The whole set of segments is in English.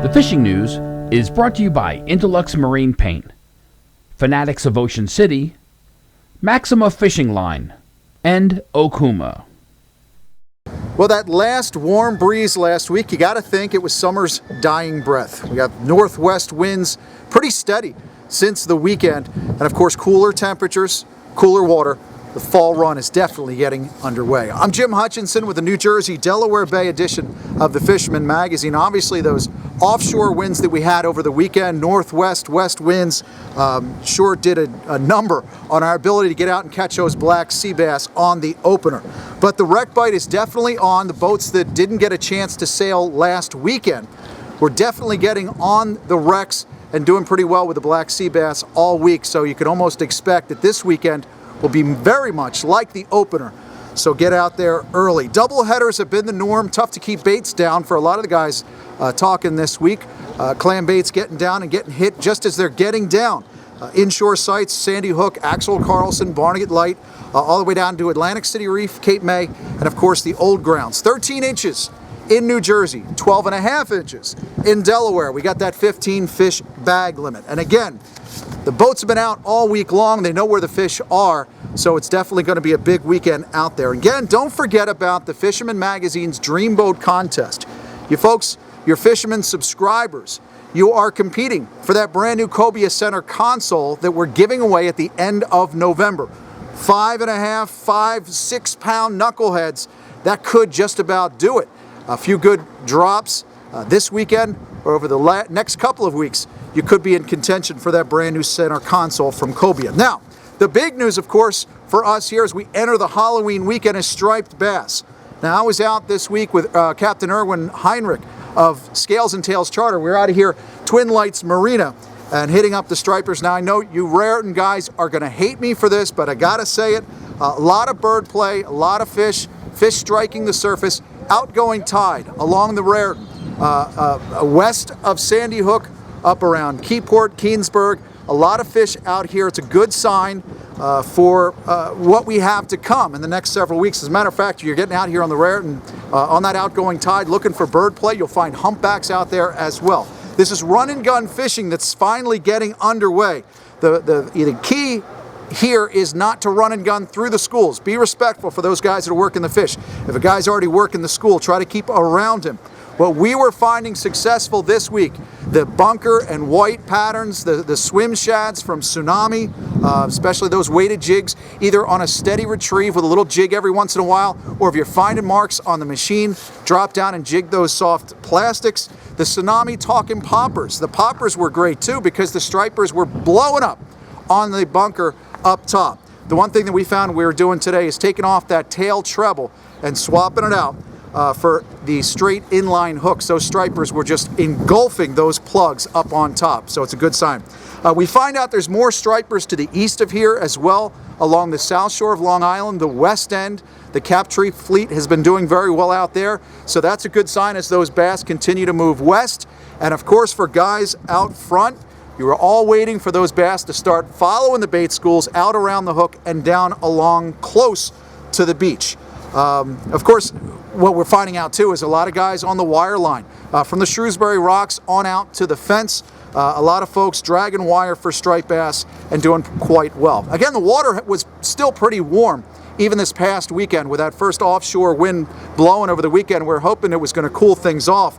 The fishing news is brought to you by Interlux Marine Paint, Fanatics of Ocean City, Maxima Fishing Line, and Okuma. Well, that last warm breeze last week, you got to think it was summer's dying breath. We got northwest winds pretty steady since the weekend, and of course cooler temperatures, cooler water. The fall run is definitely getting underway. I'm Jim Hutchinson with the New Jersey Delaware Bay edition of the Fisherman magazine. Obviously those offshore winds that we had over the weekend, northwest, west winds, sure did a number on our ability to get out and catch those black sea bass on the opener. But the wreck bite is definitely on. The boats that didn't get a chance to sail last weekend, we're definitely getting on the wrecks and doing pretty well with the black sea bass all week. So you could almost expect that this weekend will be very much like the opener, so get out there early. Double headers have been the norm. Tough to keep baits down for a lot of the guys talking this week. Clam baits getting down and getting hit just as they're getting down. Inshore sites, Sandy Hook, Axel Carlson, Barnegat Light, all the way down to Atlantic City Reef, Cape May, and of course the old grounds. 13 inches in New Jersey, 12.5 inches in Delaware. We got that 15 fish bag limit. And again, the boats have been out all week long. They know where the fish are, so it's definitely going to be a big weekend out there. Again, don't forget about the Fisherman Magazine's Dreamboat contest. You folks, your Fisherman subscribers, you are competing for that brand new Cobia Center console that we're giving away at the end of November. 5.5, 5, 6 pound knuckleheads, that could just about do it. A few good drops this weekend or over the next couple of weeks, you could be in contention for that brand new center console from Cobia. Now, the big news, of course, for us here as we enter the Halloween weekend is striped bass. Now, I was out this week with Captain Erwin Heinrich of Scales and Tails Charter. We're out of here, Twin Lights Marina, and hitting up the stripers. Now, I know you Raritan guys are going to hate me for this, but I got to say it. A lot of bird play, a lot of fish striking the surface, outgoing tide along the Raritan, west of Sandy Hook, up around Keyport, Keensburg. A lot of fish out here. It's a good sign for what we have to come in the next several weeks. As a matter of fact, you're getting out here on the Raritan, on that outgoing tide, looking for bird play. You'll find humpbacks out there as well. This is run and gun fishing that's finally getting underway. The key here is not to run and gun through the schools. Be respectful for those guys that are working the fish. If a guy's already working the school, try to keep around him. What we were finding successful this week, the bunker and white patterns, the swim shads from Tsunami, especially those weighted jigs, either on a steady retrieve with a little jig every once in a while, or if you're finding marks on the machine, drop down and jig those soft plastics. The Tsunami talking poppers. The poppers were great too because the stripers were blowing up on the bunker up top. The one thing that we found we were doing today is taking off that tail treble and swapping it out for the straight inline hooks. Those stripers were just engulfing those plugs up on top, so it's a good sign. We find out there's more stripers to the east of here as well, along the south shore of Long Island, the west end. The Captree fleet has been doing very well out there, so that's a good sign as those bass continue to move west. And of course, for guys out front, you were all waiting for those bass to start following the bait schools out around the hook and down along close to the beach. Of course, what we're finding out too is a lot of guys on the wire line, from the Shrewsbury Rocks on out to the fence. A lot of folks dragging wire for striped bass and doing quite well. Again, the water was still pretty warm even this past weekend with that first offshore wind blowing over the weekend. We're hoping it was going to cool things off.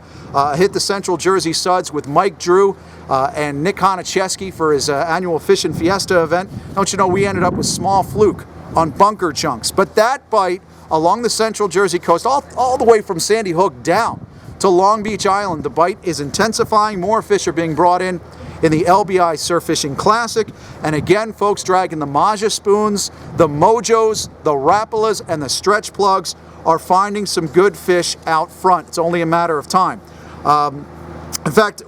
Hit the Central Jersey Suds with Mike Drew and Nick Honicheski for his annual Fishing Fiesta event. Don't you know, we ended up with small fluke on bunker chunks. But that bite along the Central Jersey coast, all the way from Sandy Hook down to Long Beach Island, the bite is intensifying. More fish are being brought in the LBI Surf Fishing Classic. And again, folks dragging the Maja spoons, the mojos, the rapalas, and the stretch plugs are finding some good fish out front. It's only a matter of time. In fact,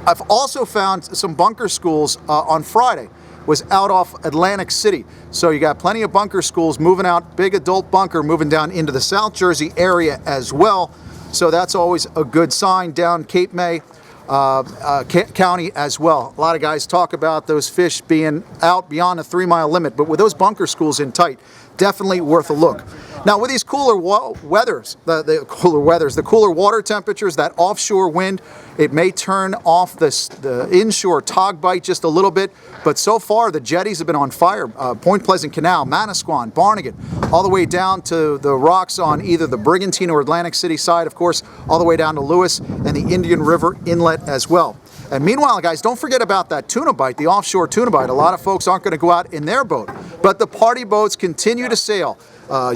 I've also found some bunker schools on Friday. Was out off Atlantic City. So you got plenty of bunker schools moving out, big adult bunker moving down into the South Jersey area as well. So that's always a good sign down Cape May County as well. A lot of guys talk about those fish being out beyond the 3 mile limit, but with those bunker schools in tight, definitely worth a look. Now with these cooler the cooler water temperatures, that offshore wind, it may turn off the inshore tog bite just a little bit, but so far the jetties have been on fire. Point Pleasant Canal, Manasquan, Barnegat, all the way down to the rocks on either the Brigantine or Atlantic City side, of course, all the way down to Lewis and the Indian River Inlet as well. And meanwhile, guys, don't forget about that tuna bite, the offshore tuna bite. A lot of folks aren't going to go out in their boat, but the party boats continue to sail.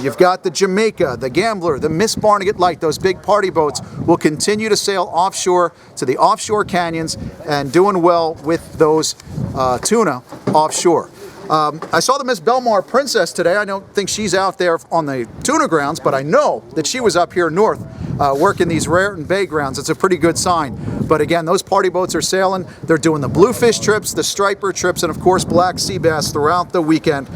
You've got the Jamaica, the Gambler, the Miss Barnegat Light. Those big party boats will continue to sail offshore to the offshore canyons and doing well with those tuna offshore. I saw the Miss Belmar Princess today. I don't think she's out there on the tuna grounds, but I know that she was up here north working these Raritan Bay grounds. It's a pretty good sign. But again, those party boats are sailing. They're doing the bluefish trips, the striper trips, and of course black sea bass throughout the weekend.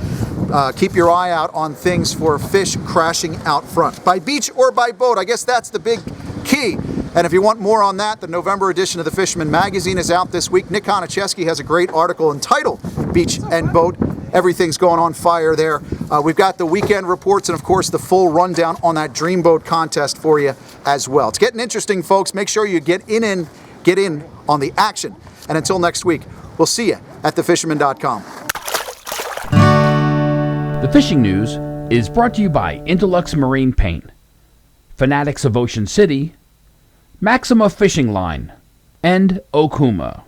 Keep your eye out on things for fish crashing out front, by beach or by boat. I guess that's the big key. And if you want more on that, the November edition of the Fisherman magazine is out this week. Nick Konicheski has a great article entitled Beach and Boat. Everything's going on fire there. We've got the weekend reports and, of course, the full rundown on that Dreamboat contest for you as well. It's getting interesting, folks. Make sure you get in on the action. And until next week, we'll see you at thefisherman.com. The fishing news is brought to you by Indulux Marine Paint, Fanatics of Ocean City, Maxima Fishing Line, and Okuma.